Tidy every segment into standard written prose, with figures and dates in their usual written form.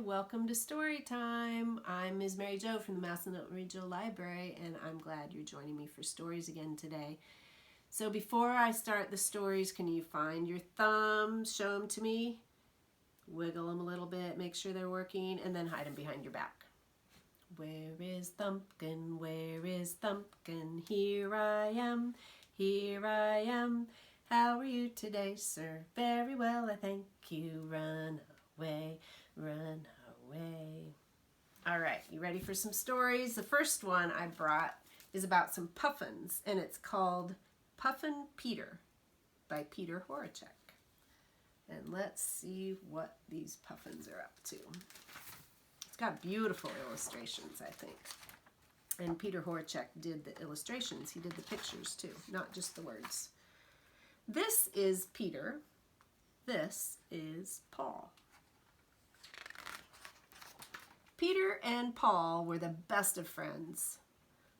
welcome to Story Time. I'm Ms. Mary Jo from the Massanutten Regional Library, and I'm glad you're joining me for stories again today. So before I start the stories, can you find your thumbs, show them to me, wiggle them a little bit, make sure they're working, and then hide them behind your back. Where is Thumpkin? Where is Thumpkin? Here I am, here I am. How are you today, sir? Very well, I thank you. Run away, run away. All right, you ready for some stories? The first one I brought is about some puffins, and it's called Puffin Peter by Peter Horacek. And let's see what these puffins are up to. It's got beautiful illustrations, I think. And Peter Horacek did the illustrations. He did the pictures too, not just the words. This is Peter. This is Paul. Peter and Paul were the best of friends.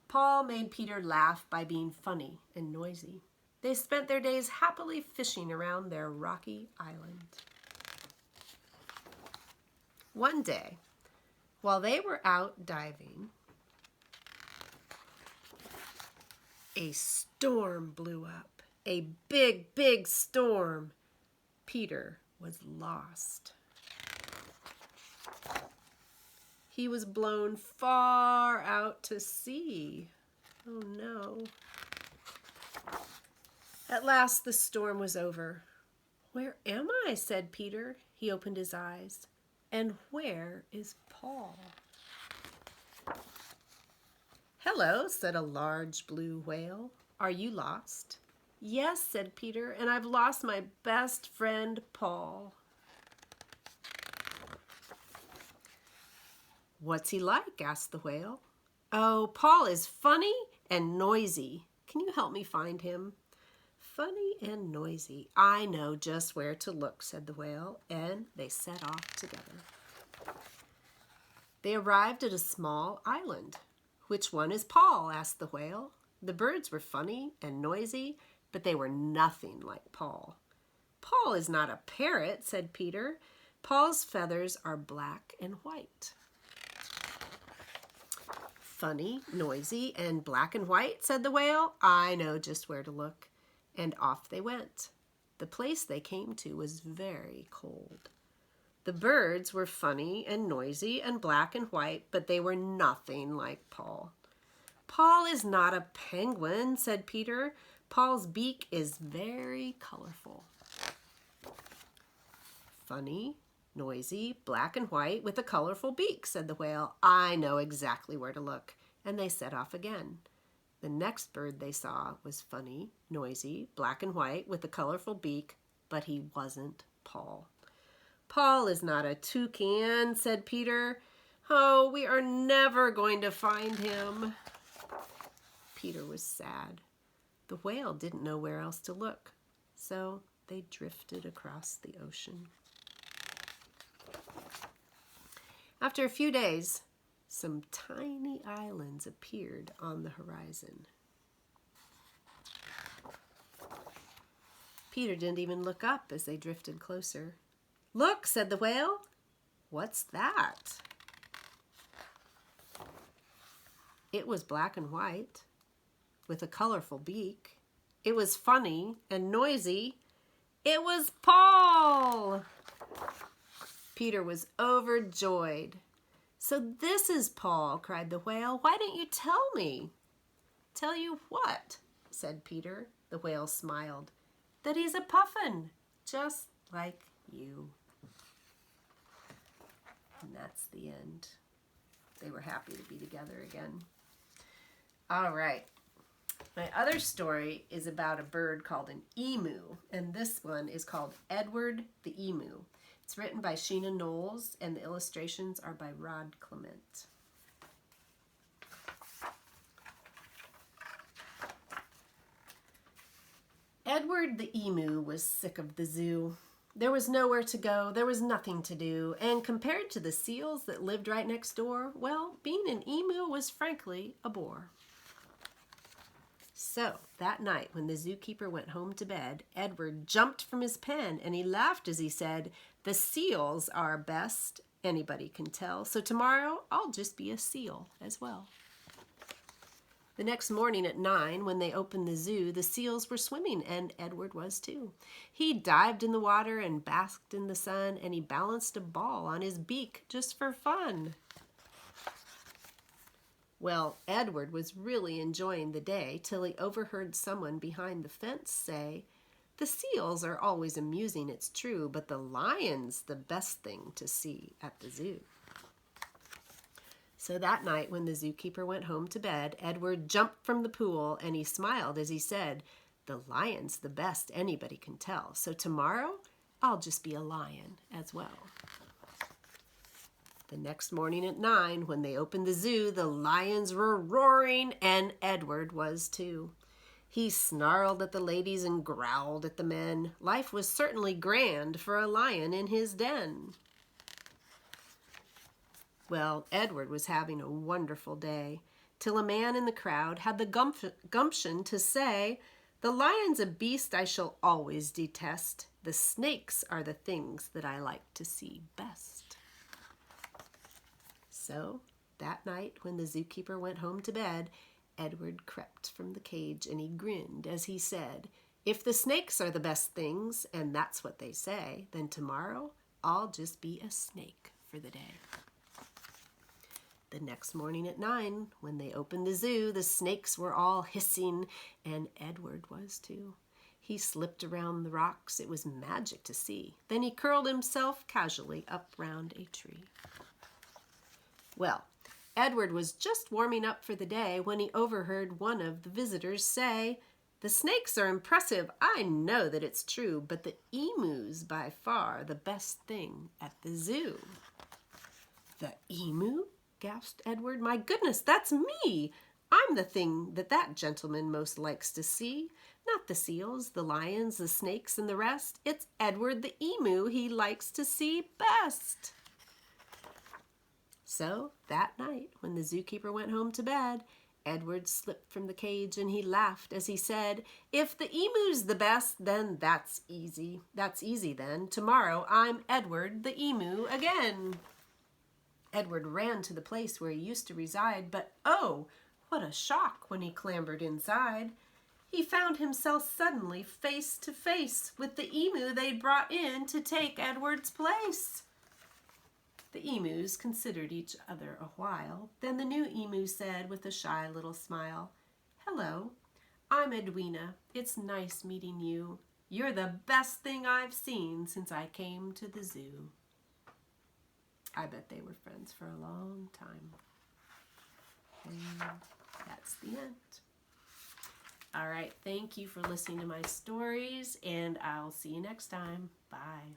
Paul made Peter laugh by being funny and noisy. They spent their days happily fishing around their rocky island. One day, while they were out diving, a storm blew up. A big, big storm. Peter was lost. He was blown far out to sea. Oh no. At last the storm was over. Where am I? Said Peter. He opened his eyes. And where is Paul? Hello, said a large blue whale. Are you lost? Yes, said Peter, and I've lost my best friend, Paul. What's he like? Asked the whale. Oh, Paul is funny and noisy. Can you help me find him? Funny and noisy. I know just where to look, said the whale, and they set off together. They arrived at a small island. Which one is Paul? Asked the whale. The birds were funny and noisy, but they were nothing like Paul. Paul is not a parrot, said Peter. Paul's feathers are black and white. Funny, noisy, and black and white, said the whale. I know just where to look. And off they went. The place they came to was very cold. The birds were funny and noisy and black and white, but they were nothing like Paul. Paul is not a penguin, said Peter. Paul's beak is very colorful. Funny, noisy, black and white with a colorful beak, said the whale. I know exactly where to look. And they set off again. The next bird they saw was funny, noisy, black and white with a colorful beak, but he wasn't Paul. Paul is not a toucan, said Peter. Oh, we are never going to find him. Peter was sad. The whale didn't know where else to look, so they drifted across the ocean. After a few days, some tiny islands appeared on the horizon. Peter didn't even look up as they drifted closer. Look, said the whale. What's that? It was black and white, with a colorful beak. It was funny and noisy. It was Paul! Peter was overjoyed. So this is Paul, cried the whale. Why didn't you tell me? Tell you what? Said Peter. The whale smiled. That he's a puffin, just like you. And that's the end. They were happy to be together again. All right. My other story is about a bird called an emu, and this one is called Edward the Emu. It's written by Sheena Knowles, and the illustrations are by Rod Clement. Edward the Emu was sick of the zoo. There was nowhere to go, there was nothing to do, and compared to the seals that lived right next door, well, being an emu was frankly a bore. So, that night when the zookeeper went home to bed, Edward jumped from his pen and he laughed as he said, "The seals are best anybody can tell. So tomorrow I'll just be a seal as well. The next morning at 9, when they opened the zoo, the seals were swimming, and Edward was too. He dived in the water and basked in the sun, and he balanced a ball on his beak just for fun. Well, Edward was really enjoying the day till he overheard someone behind the fence say, "The seals are always amusing, it's true, but the lion's the best thing to see at the zoo." So that night when the zookeeper went home to bed, Edward jumped from the pool and he smiled as he said, "The lion's the best anybody can tell. So tomorrow I'll just be a lion as well." The next morning at 9, when they opened the zoo, the lions were roaring, and Edward was too. He snarled at the ladies and growled at the men. Life was certainly grand for a lion in his den. Well, Edward was having a wonderful day, till a man in the crowd had the gumption to say, "The lion's a beast I shall always detest. The snakes are the things that I like to see best." So, that night when the zookeeper went home to bed, Edward crept from the cage and he grinned as he said, "If the snakes are the best things, and that's what they say, then tomorrow I'll just be a snake for the day." The next morning at 9, when they opened the zoo, the snakes were all hissing, and Edward was too. He slipped around the rocks. It was magic to see. Then he curled himself casually up round a tree. Well, Edward was just warming up for the day when he overheard one of the visitors say, "The snakes are impressive. I know that it's true, but the emu's by far the best thing at the zoo." "The emu?" gasped Edward. "My goodness, that's me! I'm the thing that gentleman most likes to see. Not the seals, the lions, the snakes, and the rest. It's Edward the emu he likes to see best." So that night, when the zookeeper went home to bed, Edward slipped from the cage and he laughed as he said, "If the emu's the best, then that's easy. That's easy then. Tomorrow I'm Edward the emu again." Edward ran to the place where he used to reside, but oh, what a shock when he clambered inside. He found himself suddenly face to face with the emu they'd brought in to take Edward's place. The emus considered each other a while. Then the new emu said with a shy little smile, "Hello, I'm Edwina. It's nice meeting you. You're the best thing I've seen since I came to the zoo." I bet they were friends for a long time. And that's the end. All right, thank you for listening to my stories, and I'll see you next time. Bye.